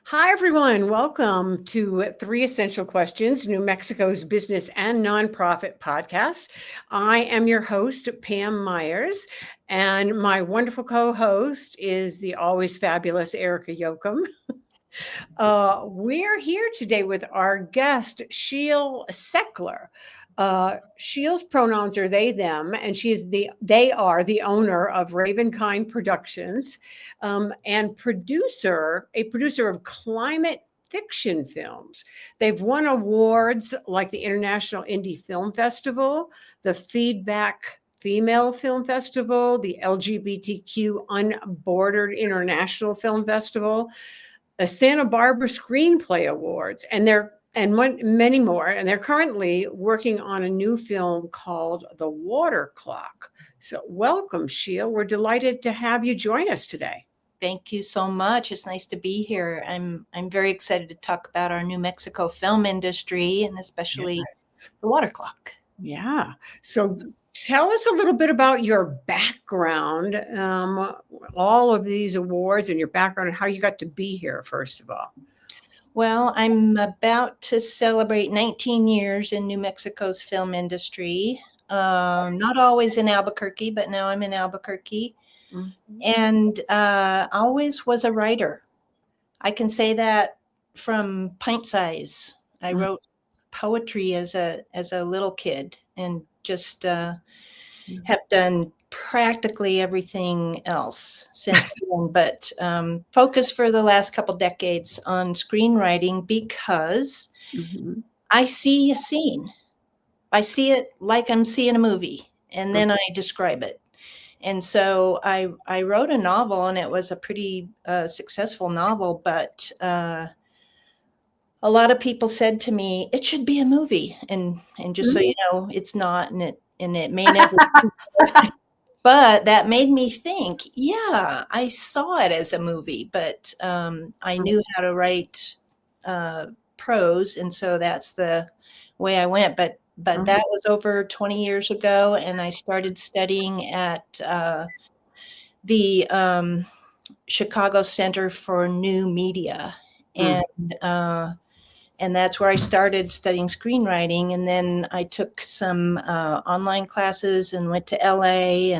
Hi, everyone. Welcome to Three Essential Questions, New Mexico's business and nonprofit podcast. I am your host, Pam Myers, and my wonderful co-host is the always fabulous Erica Yoakum. We're here today with our guest, Sheil Seclearr. Sheil's pronouns are they, them, and they are the owner of Ravenkind Productions, and a producer of climate fiction films. They've won awards like the International Indie Film Festival, the Feedback Female Film Festival, the LGBTQ Unbordered International Film Festival, the Santa Barbara Screenplay Awards, many more. And they're currently working on a new film called The Water Clock. So welcome, Sheil. We're delighted to have you join us today. Thank you so much. It's nice to be here. I'm very excited to talk about our New Mexico film industry and especially The Water Clock. Yeah. So tell us a little bit about your background, all of these awards and your background and how you got to be here, first of all. Well, I'm about to celebrate 19 years in New Mexico's film industry. Not always in Albuquerque, but now I'm in Albuquerque. Mm-hmm. And always was a writer. I can say that from pint size. I wrote poetry as a little kid and just have done practically everything else since then, but focused for the last couple decades on screenwriting because I see a scene. I see it like I'm seeing a movie, and then I describe it. And so I wrote a novel, and it was a pretty successful novel, but a lot of people said to me, it should be a movie. And just so you know, it's not, and it may never be. But that made me think, yeah, I saw it as a movie, but I knew how to write prose. And so that's the way I went. But that was over 20 years ago. And I started studying at the Chicago Center for New Media. And that's where I started studying screenwriting. And then I took some online classes and went to LA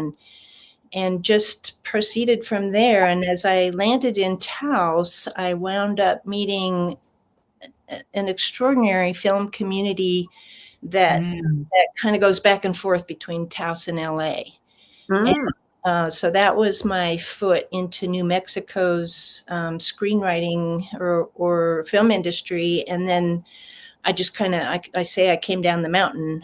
and just proceeded from there. And as I landed in Taos, I wound up meeting an extraordinary film community that kind of goes back and forth between Taos and LA. And, so that was my foot into New Mexico's screenwriting or film industry. And then I just kind of, I say I came down the mountain.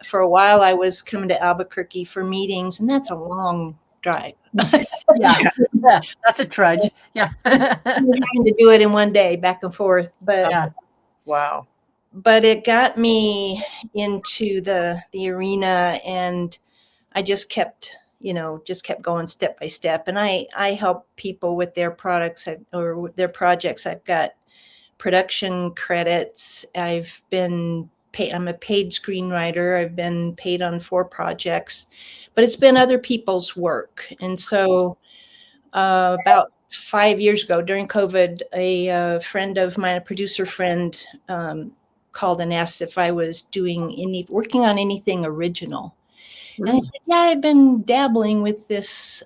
For a while, I was coming to Albuquerque for meetings, and that's a long drive. Yeah, that's a trudge. Yeah. Having to do it in one day, back and forth. But wow. But it got me into the arena, and I just kept going step by step. And I help people with their products or their projects. I've got production credits. I've been paid. I'm a paid screenwriter. I've been paid on 4 projects, but it's been other people's work. And so about 5 years ago during COVID, a friend of mine, a producer friend, called and asked if I was working on anything original. And I said, yeah, I've been dabbling with this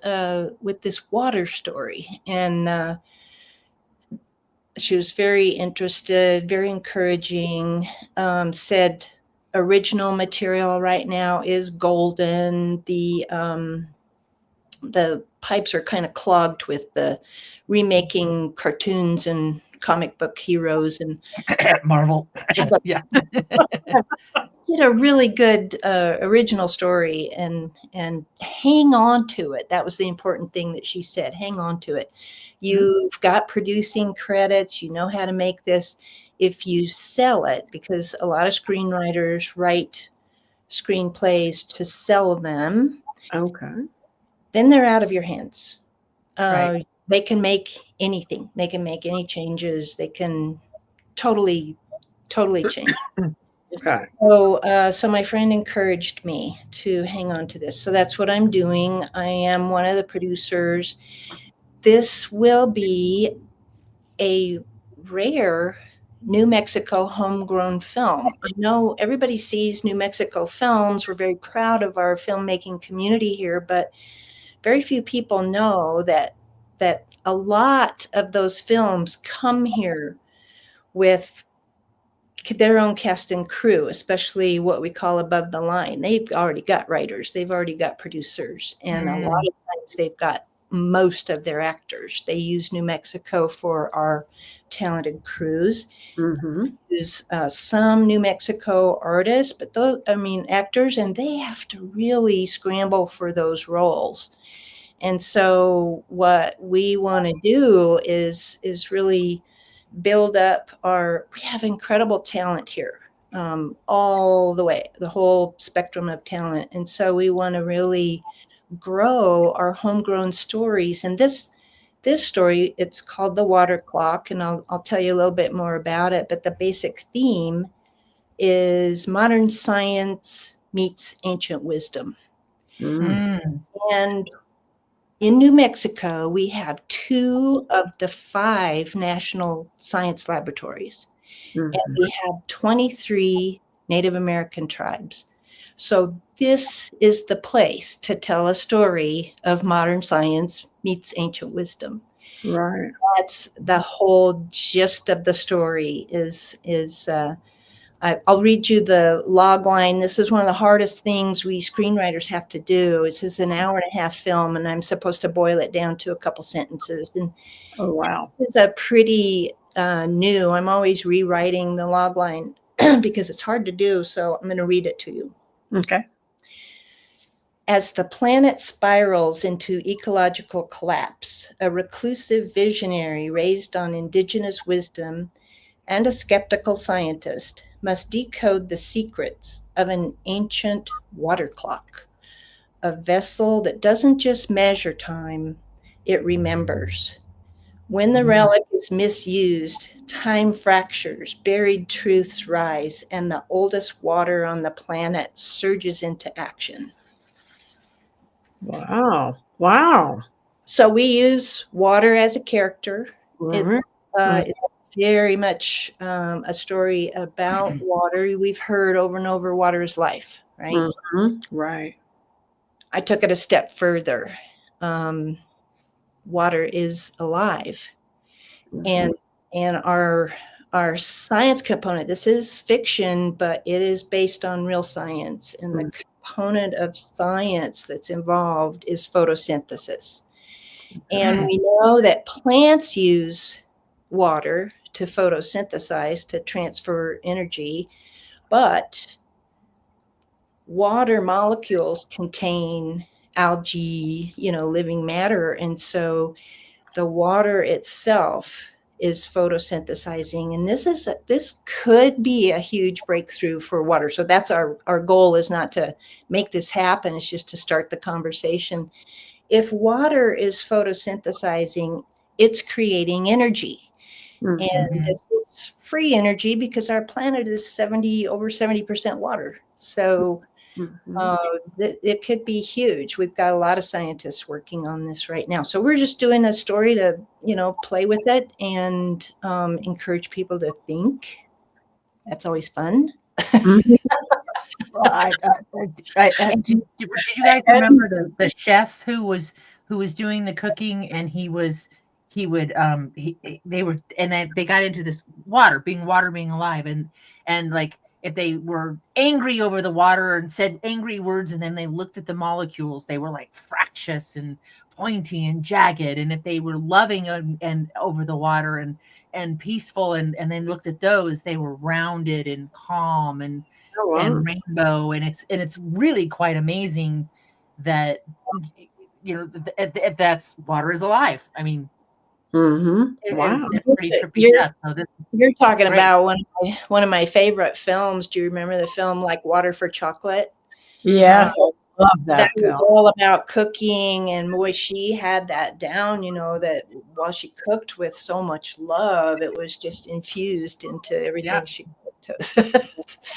water story. And she was very interested, very encouraging, said original material right now is golden. The pipes are kind of clogged with the remaking cartoons and comic book heroes and Marvel. Yeah. Get a really good original story and hang on to it. That was the important thing that she said. Hang on to it. You've got producing credits. You know how to make this. If you sell it, because a lot of screenwriters write screenplays to sell them. Okay. Then they're out of your hands. Right. They can make anything. They can make any changes. They can totally change. Okay. So my friend encouraged me to hang on to this. So that's what I'm doing. I am one of the producers. This will be a rare New Mexico homegrown film. I know everybody sees New Mexico films. We're very proud of our filmmaking community here, but very few people know that a lot of those films come here with their own cast and crew, especially what we call above the line. They've already got writers, they've already got producers, and a lot of times they've got most of their actors. They use New Mexico for our talented crews. Use some New Mexico artists, but those, I mean, actors, and they have to really scramble for those roles. And so what we want to do is really build up we have incredible talent here, all the way, the whole spectrum of talent. And so we want to really grow our homegrown stories. And this story, it's called The Water Clock, and I'll tell you a little bit more about it. But the basic theme is modern science meets ancient wisdom. And in New Mexico, we have 2 of the 5 national science laboratories, and we have 23 Native American tribes. So this is the place to tell a story of modern science meets ancient wisdom. Right. That's the whole gist of the story. I'll read you the log line. This is one of the hardest things we screenwriters have to do. This is an hour-and-a-half film, and I'm supposed to boil it down to a couple sentences. And oh wow, it's a pretty new. I'm always rewriting the log line because it's hard to do. So I'm going to read it to you. Okay. As the planet spirals into ecological collapse, a reclusive visionary raised on indigenous wisdom and a skeptical scientist must decode the secrets of an ancient water clock, a vessel that doesn't just measure time, it remembers. When the relic is misused, time fractures, buried truths rise, and the oldest water on the planet surges into action. Wow. Wow. So we use water as a character. Right. It's very much a story about water. We've heard over and over, water is life, right? Right. I took it a step further. Water is alive. And our science component, this is fiction, but it is based on real science. And the component of science that's involved is photosynthesis. And we know that plants use water to photosynthesize, to transfer energy, but water molecules contain algae, living matter. And so the water itself is photosynthesizing. And this could be a huge breakthrough for water. So that's our goal, is not to make this happen. It's just to start the conversation. If water is photosynthesizing, it's creating energy. And this is free energy because our planet is over 70% water. So it could be huge. We've got a lot of scientists working on this right now. So we're just doing a story to, play with it and encourage people to think. That's always fun. Well, did you guys remember the chef who was doing the cooking, and they got into this water being alive, and like, if they were angry over the water and said angry words, and then they looked at the molecules, they were like fractious and pointy and jagged. And if they were loving and over the water and peaceful, and then looked at those, they were rounded and calm and rainbow. And it's really quite amazing that that's water is alive. I mean, it's pretty trippy stuff. So you're talking about one of my favorite films. Do you remember the film like Water for Chocolate? Yes, I love that film. Was all about cooking, and boy, she had that down. That while she cooked with so much love, it was just infused into everything she cooked.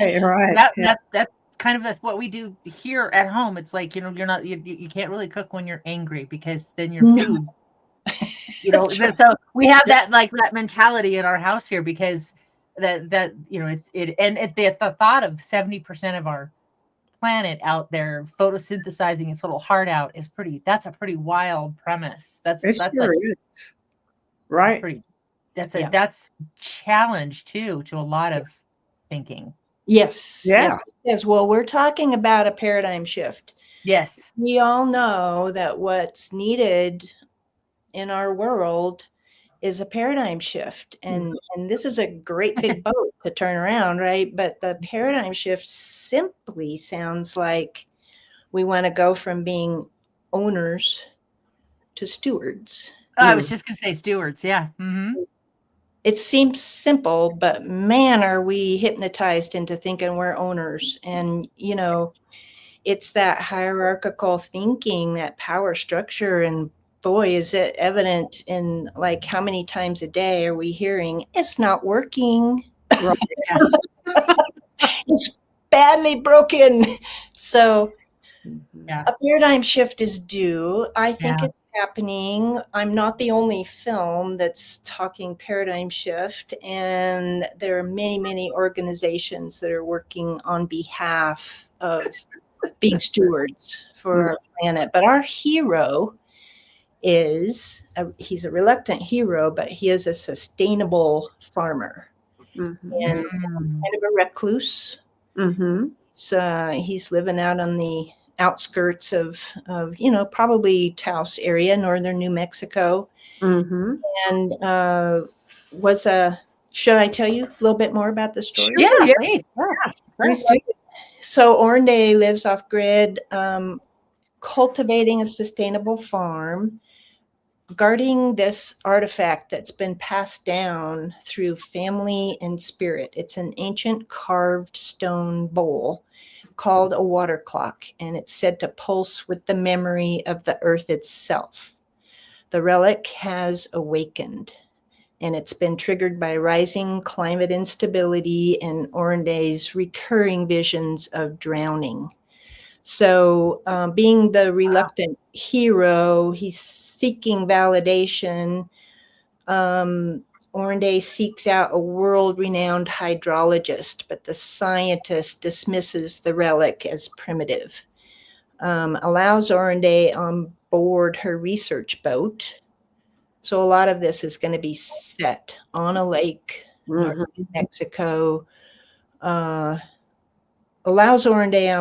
Right. That's kind of what we do here at home. It's like, you can't really cook when you're angry, because then your food you know, That's right. so we have that like that mentality in our house here because that you know the thought of 70% of our planet out there photosynthesizing its little heart out is that's a pretty wild premise. It sure is. Right. That's challenge too to a lot of thinking. Yes. Yeah. Yes. Well, we're talking about a paradigm shift. Yes. We all know that what's needed in our world is a paradigm shift. And this is a great big boat to turn around, right? But the paradigm shift simply sounds like we want to go from being owners to stewards. I was just going to say stewards. Yeah. It seems simple, but man, are we hypnotized into thinking we're owners. And, you know, it's that hierarchical thinking, that power structure. And boy, is it evident in like how many times a day are we hearing it's not working? Right. It's badly broken. So Yeah. a paradigm shift is due. I think Yeah. it's happening. I'm not the only film that's talking paradigm shift, and there are many, many organizations that are working on behalf of being stewards for our planet. But our hero he's a reluctant hero, but he is a sustainable farmer and kind of a recluse. He's living out on the outskirts of you know, probably Taos area, northern New Mexico, and should I tell you a little bit more about the story? Yeah, Yeah. please. Please do. So Oranday lives off grid, cultivating a sustainable farm, guarding this artifact that's been passed down through family and spirit. It's an ancient carved stone bowl called a water clock, and it's said to pulse with the memory of the earth itself. The relic has awakened, and it's been triggered by rising climate instability and Oranday's recurring visions of drowning. So being the reluctant hero, he's seeking validation. Oranday seeks out a world-renowned hydrologist, but the scientist dismisses the relic as primitive. Allows Oranday on board her research boat. So a lot of this is going to be set on a lake, north of New Mexico. Allows Oranday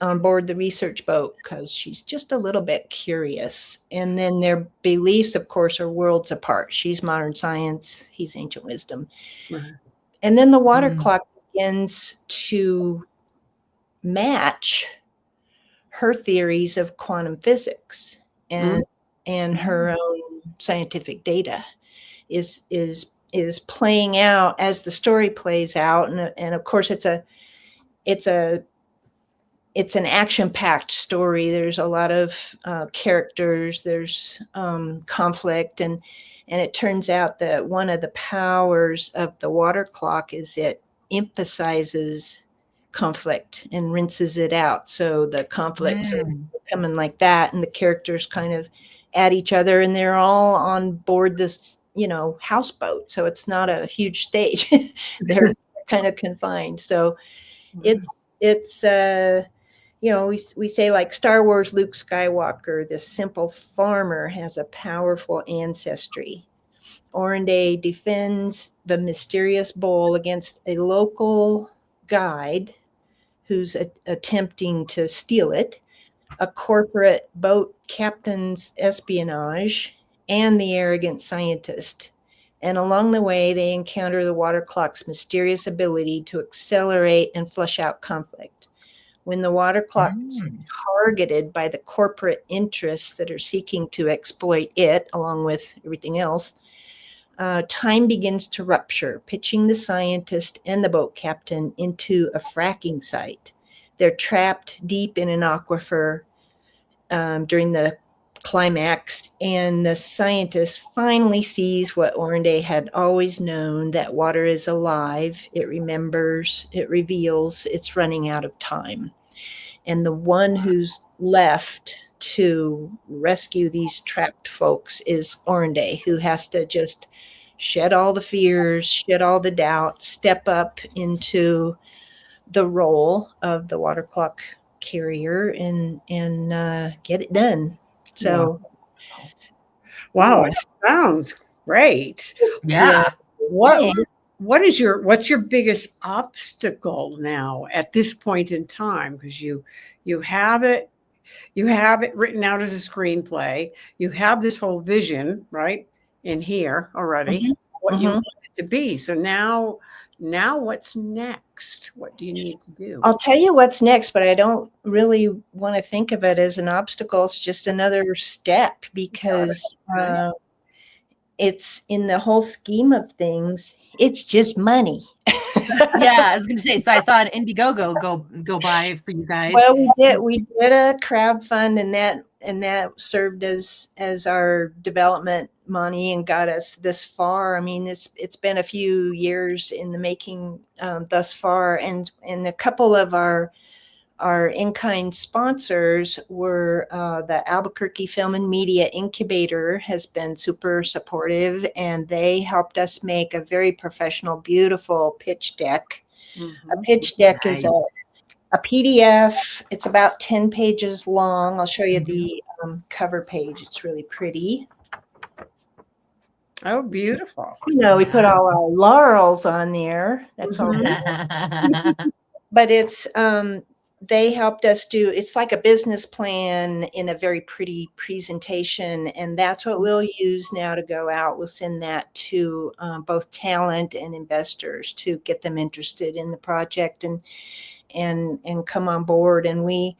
on board the research boat because she's just a little bit curious. And then their beliefs, of course, are worlds apart. She's modern science, he's ancient wisdom. And then the water clock begins to match her theories of quantum physics and her own scientific data is playing out as the story plays out. And of course, it's an action-packed story. There's a lot of characters. There's conflict, and it turns out that one of the powers of the water clock is it emphasizes conflict and rinses it out. So the conflicts are coming like that, and the characters kind of at each other, and they're all on board this, you know, houseboat. So it's not a huge stage. They're kind of confined. So it's you know, we say like Star Wars Luke Skywalker, this simple farmer has a powerful ancestry. Oranday defends the mysterious bowl against a local guide who's attempting to steal it, a corporate boat captain's espionage, and the arrogant scientist. And along the way, they encounter the water clock's mysterious ability to accelerate and flush out conflict. When the water clock is targeted by the corporate interests that are seeking to exploit it, along with everything else, time begins to rupture, pitching the scientist and the boat captain into a fracking site. They're trapped deep in an aquifer during the climax, and the scientist finally sees what Oranday had always known, that water is alive, it remembers, it reveals, it's running out of time. And the one who's left, to rescue these trapped folks is Oronde, who has to just shed all the fears, shed all the doubt, step up into the role of the water clock carrier and get it done. So, wow, it sounds great. Yeah. What's your biggest obstacle now at this point in time? Because you have it written out as a screenplay. You have this whole vision right in here already, what you want it to be. So now what's next? What do you need to do? I'll tell you what's next, but I don't really want to think of it as an obstacle. It's just another step, because it's, in the whole scheme of things, it's just money. Yeah, I was going to say. So I saw an Indiegogo go by for you guys. Well, we did a crowdfund, and that served as our development money and got us this far. I mean, it's been a few years in the making thus far, and a couple of our in-kind sponsors were the Albuquerque Film and Media Incubator has been super supportive, and they helped us make a very professional, beautiful pitch deck. A pitch deck is a PDF. It's about 10 pages long. I'll show you the cover page. It's really pretty. Oh, beautiful. We put all our laurels on there. That's all. But it's they helped us do, it's like a business plan in a very pretty presentation, and that's what we'll use now to go out. We'll send that to both talent and investors to get them interested in the project and come on board. And we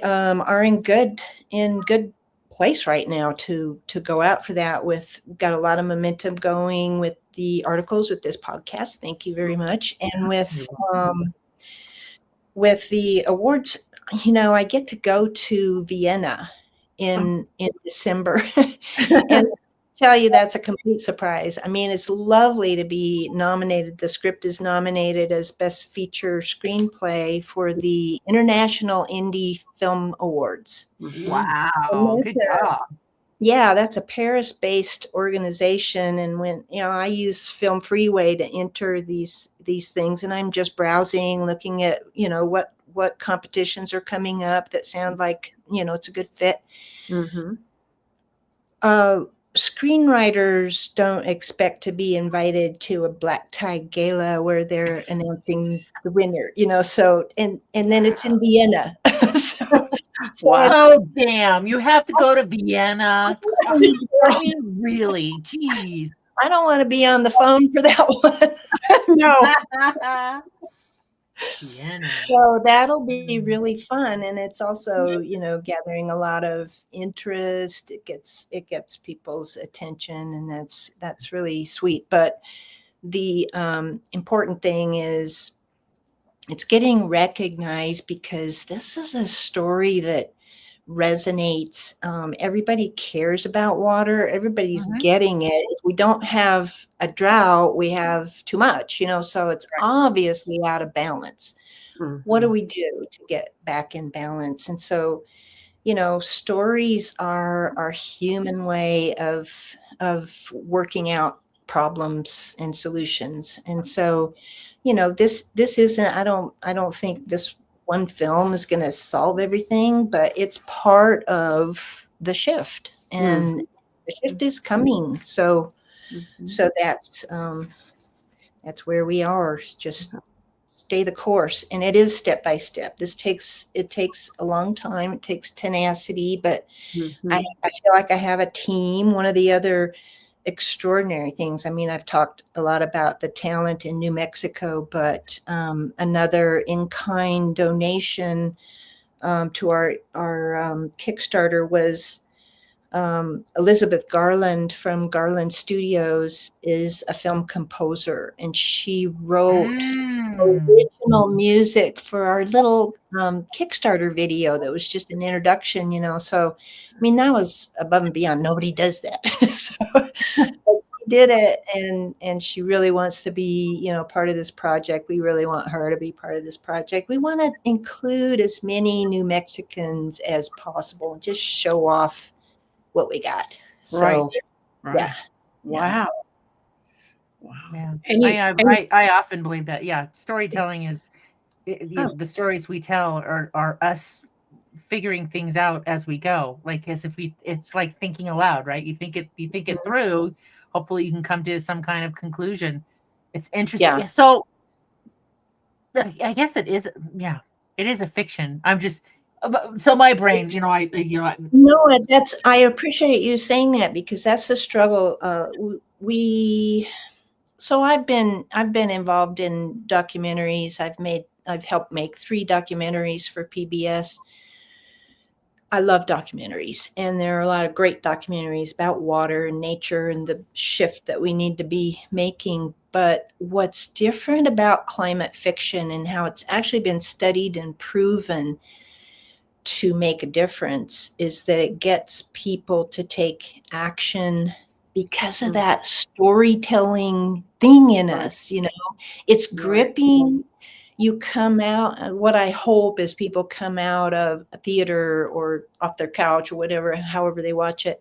are in good place right now to go out for that. We've got a lot of momentum going with the articles, with this podcast. Thank you very much. And with the awards, I get to go to Vienna in December, and tell you that's a complete surprise. I mean, it's lovely to be nominated. The script is nominated as Best Feature Screenplay for the International Indie Film Awards. Wow, good job. Yeah, that's a Paris-based organization, and when I use Film Freeway to enter these things, and I'm just browsing, looking at what competitions are coming up that sound like it's a good fit. Screenwriters don't expect to be invited to a black tie gala where they're announcing the winner, so and then it's in Vienna. Oh, damn. You have to go to Vienna. I mean, really? Jeez. I don't want to be on the phone for that one. No. Vienna. So that'll be really fun, and it's also gathering a lot of interest. It gets people's attention, and that's really sweet. But the important thing is it's getting recognized, because this is a story that resonates. Everybody cares about water. Everybody's getting it. If we don't have a drought, we have too much, so it's obviously out of balance. What do we do to get back in balance? And so, stories are our human way of working out problems and solutions. And so, this isn't, I don't think this one film is going to solve everything, but it's part of the shift, and the shift is coming. So that's where we are. Just stay the course, and it is step by step. It takes a long time. It takes tenacity, but I feel like I have a team. One of the other extraordinary things, I mean, I've talked a lot about the talent in New Mexico, but another in-kind donation to our Kickstarter was Elizabeth Garland from Garland Studios is a film composer, and she wrote original music for our little Kickstarter video that was just an introduction, So, I mean, that was above and beyond. Nobody does that. So, did it, and she really wants to be, part of this project. We really want her to be part of this project. We want to include as many New Mexicans as possible and just show off what we got. So, Right. yeah. Wow. Wow. Yeah. And I often believe that. Yeah. Storytelling is Oh. the stories we tell are us figuring things out as we go. Like as if it's like thinking aloud, right? You think it through. Hopefully you can come to some kind of conclusion. It's interesting. Yeah. So I guess it is. Yeah, it is a fiction. I'm just, so my brain, No, I appreciate you saying that, because that's the struggle. So I've been involved in documentaries. I've helped make 3 documentaries for PBS. I love documentaries, and there are a lot of great documentaries about water and nature and the shift that we need to be making. But what's different about climate fiction and how it's actually been studied and proven to make a difference is that it gets people to take action because of that storytelling thing in us. It's gripping. You come out, what I hope is people come out of a theater or off their couch or whatever, however they watch it.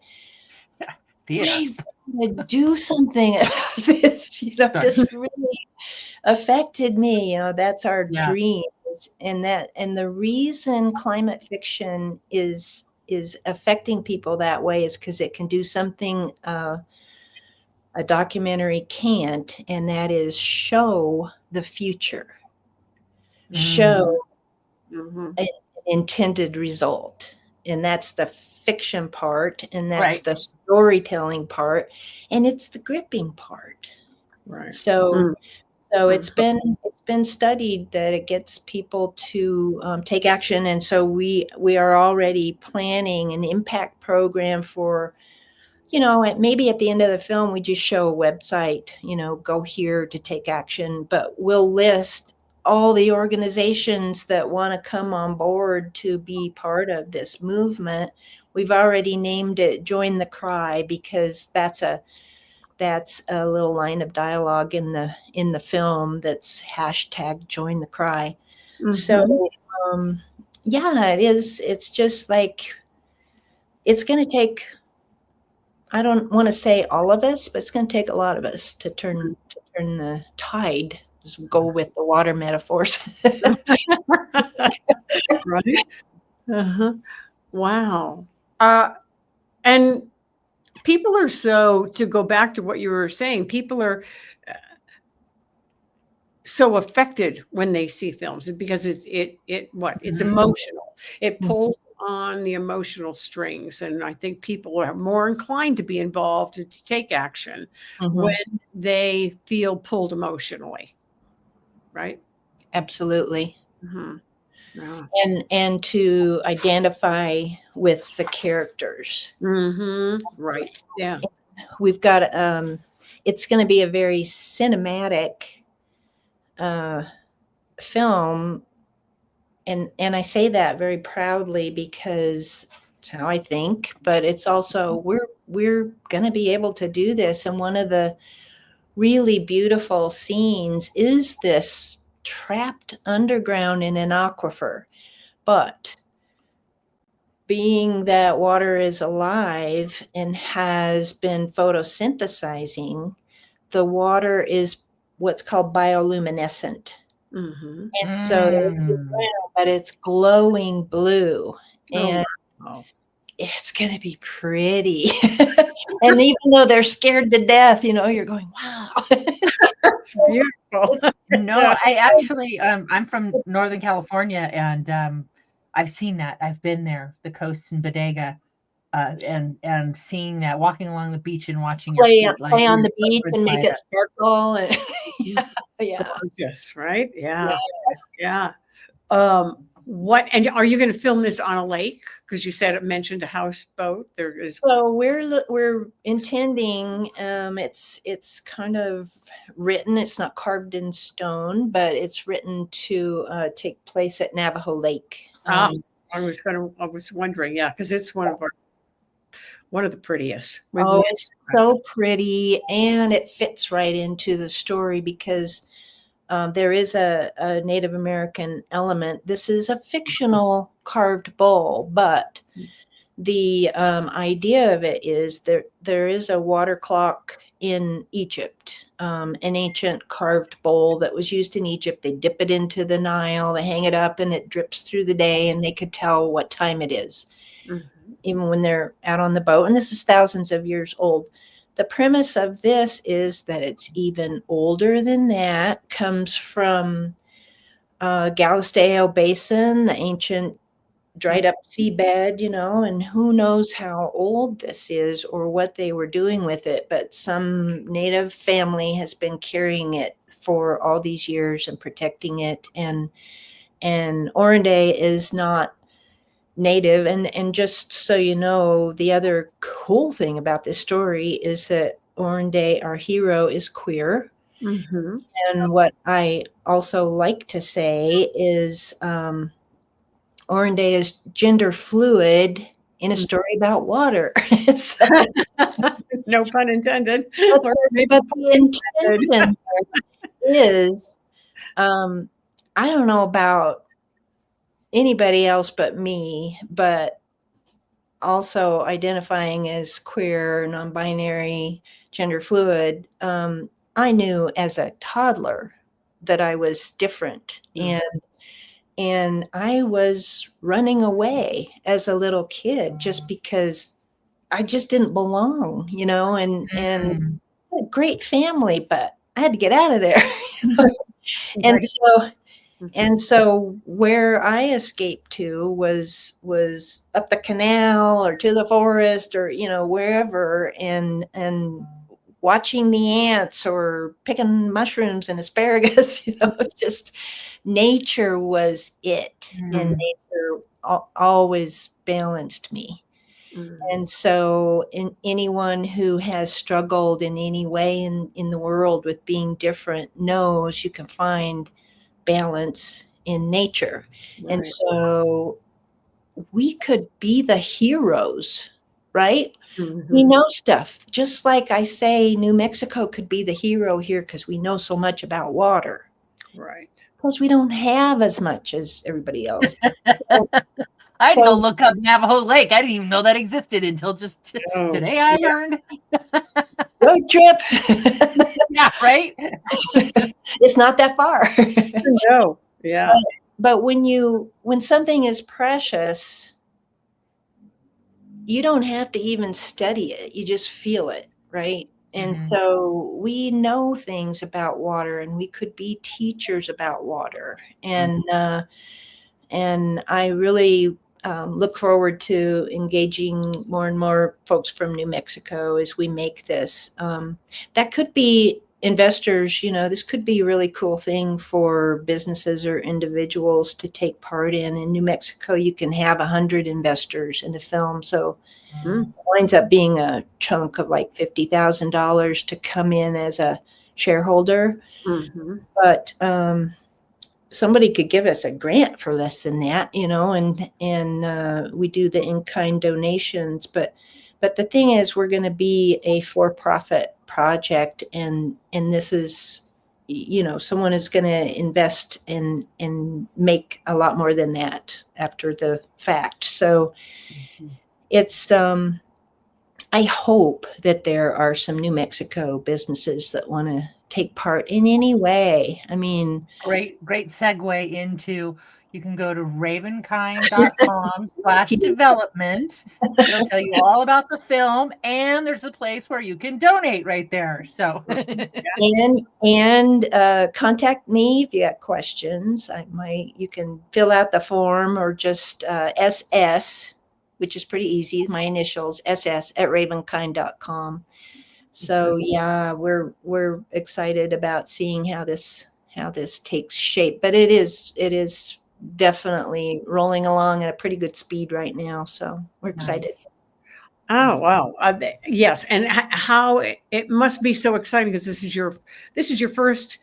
I want to do something about this. This really affected me. That's our dream. And the reason climate fiction is affecting people that way is because it can do something a documentary can't, and that is show the future, show an intended result. And that's the fiction part, and that's the storytelling part, and it's the gripping part. Right. So it's been studied that it gets people to take action. And so we are already planning an impact program for, maybe at the end of the film, we just show a website, go here to take action, but we'll list all the organizations that want to come on board to be part of this movement. We've already named it Join the Cry, because that's a little line of dialogue in the film that's hashtag Join the Cry. So it is. It's just like, it's going to take, I don't want to say all of us, but it's going to take a lot of us to turn the tide. Just go with the water metaphors. Right. Wow. And people are to go back to what you were saying, people are so affected when they see films because it's emotional. It pulls on the emotional strings. And I think people are more inclined to be involved and to take action when they feel pulled emotionally. Right? Absolutely. Yeah. And to identify with the characters. Right. Yeah. We've got it's going to be a very cinematic film, and I say that very proudly because it's how I think, but it's also we're going to be able to do this. And one of the really beautiful scenes is this trapped underground in an aquifer, but being that water is alive and has been photosynthesizing, the water is what's called bioluminescent. And so, but it's glowing blue, and it's going to be pretty. And even though they're scared to death, you're going, wow. That's beautiful. No, I actually, I'm from Northern California, and I've seen that. I've been there, the coast in Bodega, and seeing that, walking along the beach and watching your feet play on the beach and make it sparkle. And yeah. Gorgeous, right? Yeah. What, and are you going to film this on a lake? Because you said it mentioned a houseboat. There is. So we're intending. It's kind of written. It's not carved in stone, but it's written to take place at Navajo Lake. I was wondering, yeah, because it's one of one of the prettiest. Oh, it's so pretty, and it fits right into the story because there is a Native American element. This is a fictional carved bowl, but the idea of it is there is a water clock in Egypt, an ancient carved bowl that was used in Egypt. They dip it into the Nile, they hang it up, and it drips through the day, and they could tell what time it is, even when they're out on the boat. And this is thousands of years old. The premise of this is that it's even older than that, comes from Galisteo Basin, the ancient dried up seabed, and who knows how old this is or what they were doing with it. But some native family has been carrying it for all these years and protecting it. And Oronde is not native. And just so you know, the other cool thing about this story is that Oronde, our hero, is queer. And what I also like to say is Oronde is gender fluid in a story about water. So, no pun intended. But the intention is, I don't know about anybody else but me, but also identifying as queer, non-binary, gender fluid, I knew as a toddler that I was different. And I was running away as a little kid just because I just didn't belong, and a great family, but I had to get out of there. And so where I escaped to was up the canal or to the forest or, wherever, and watching the ants or picking mushrooms and asparagus, just nature was it. And nature always balanced me. And so anyone who has struggled in any way in the world with being different knows you can find balance in nature. And so we could be the heroes, right? We know stuff. Just like I say, New Mexico could be the hero here because we know so much about water. Right. Because we don't have as much as everybody else. I had to go look up Navajo Lake. I didn't even know that existed until just today I learned. Road trip. Yeah, right? It's not that far. No. Yeah. But when something is precious, you don't have to even study it. You just feel it, right? And so we know things about water, and we could be teachers about water. And I really look forward to engaging more and more folks from New Mexico as we make this. That could be investors, this could be a really cool thing for businesses or individuals to take part in. In New Mexico, you can have 100 investors in a film. So it winds up being a chunk of like $50,000 to come in as a shareholder. But somebody could give us a grant for less than that, and we do the in-kind donations. But the thing is, we're going to be a for-profit project, and this is, someone is going to invest and make a lot more than that after the fact. So it's I hope that there are some New Mexico businesses that want to take part in any way. I mean, great segue into, you can go to ravenkind.com/development. It'll tell you all about the film, and there's a place where you can donate right there. So and contact me if you got questions. You can fill out the form, or just SS, which is pretty easy. My initials, ss@ravenkind.com. So yeah, we're excited about seeing how this takes shape. But it is definitely rolling along at a pretty good speed right now. So we're excited. Nice. Oh, wow. Yes. And how it must be so exciting, because this is your first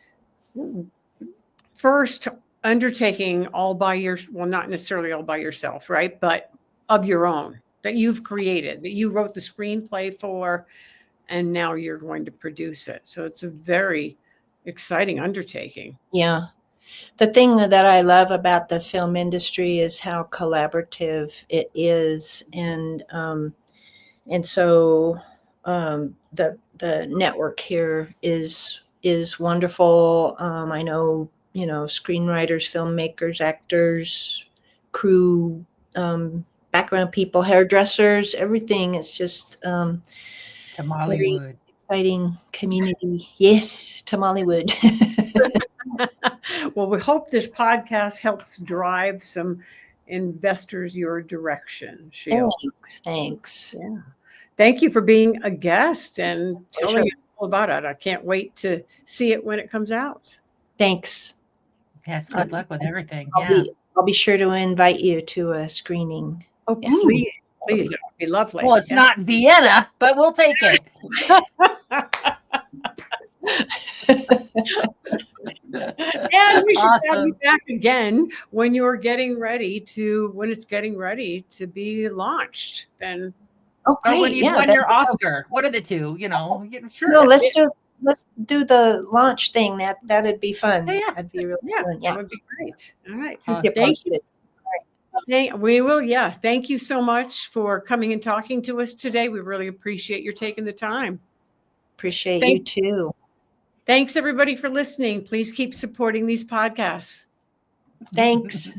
undertaking all by well, not necessarily all by yourself, right? But of your own. that you've created, that you wrote the screenplay for, and now you're going to produce it. So it's a very exciting undertaking. Yeah. The thing that I love about the film industry is how collaborative it is, and so the network here is wonderful. I know, screenwriters, filmmakers, actors, crew, background people, hairdressers, everything. It's just very Mollywood. exciting community. Yes, to Mollywood. Well, we hope this podcast helps drive some investors your direction, Sheil. Thanks. Yeah. Thank you for being a guest and telling Pleasure. us all about it. I can't wait to see it when it comes out. Thanks. Yes, good luck with everything. I'll be sure to invite you to a screening. Oh, Yeah. please, that would be lovely. Well, it's not Vienna, but we'll take it. And we should have you Awesome. back again when it's getting ready to be launched. Then Oh, Or when great. you Yeah. won your Oscar. What are the two? Sure. No, let's do the launch thing. That'd be fun. Yeah. That'd be really yeah, fun. that Yeah. would be great. All right. Awesome. Get Thank posted. We will. Yeah. Thank you so much for coming and talking to us today. We really appreciate your taking the time. Appreciate you too. Thanks everybody for listening. Please keep supporting these podcasts. Thanks.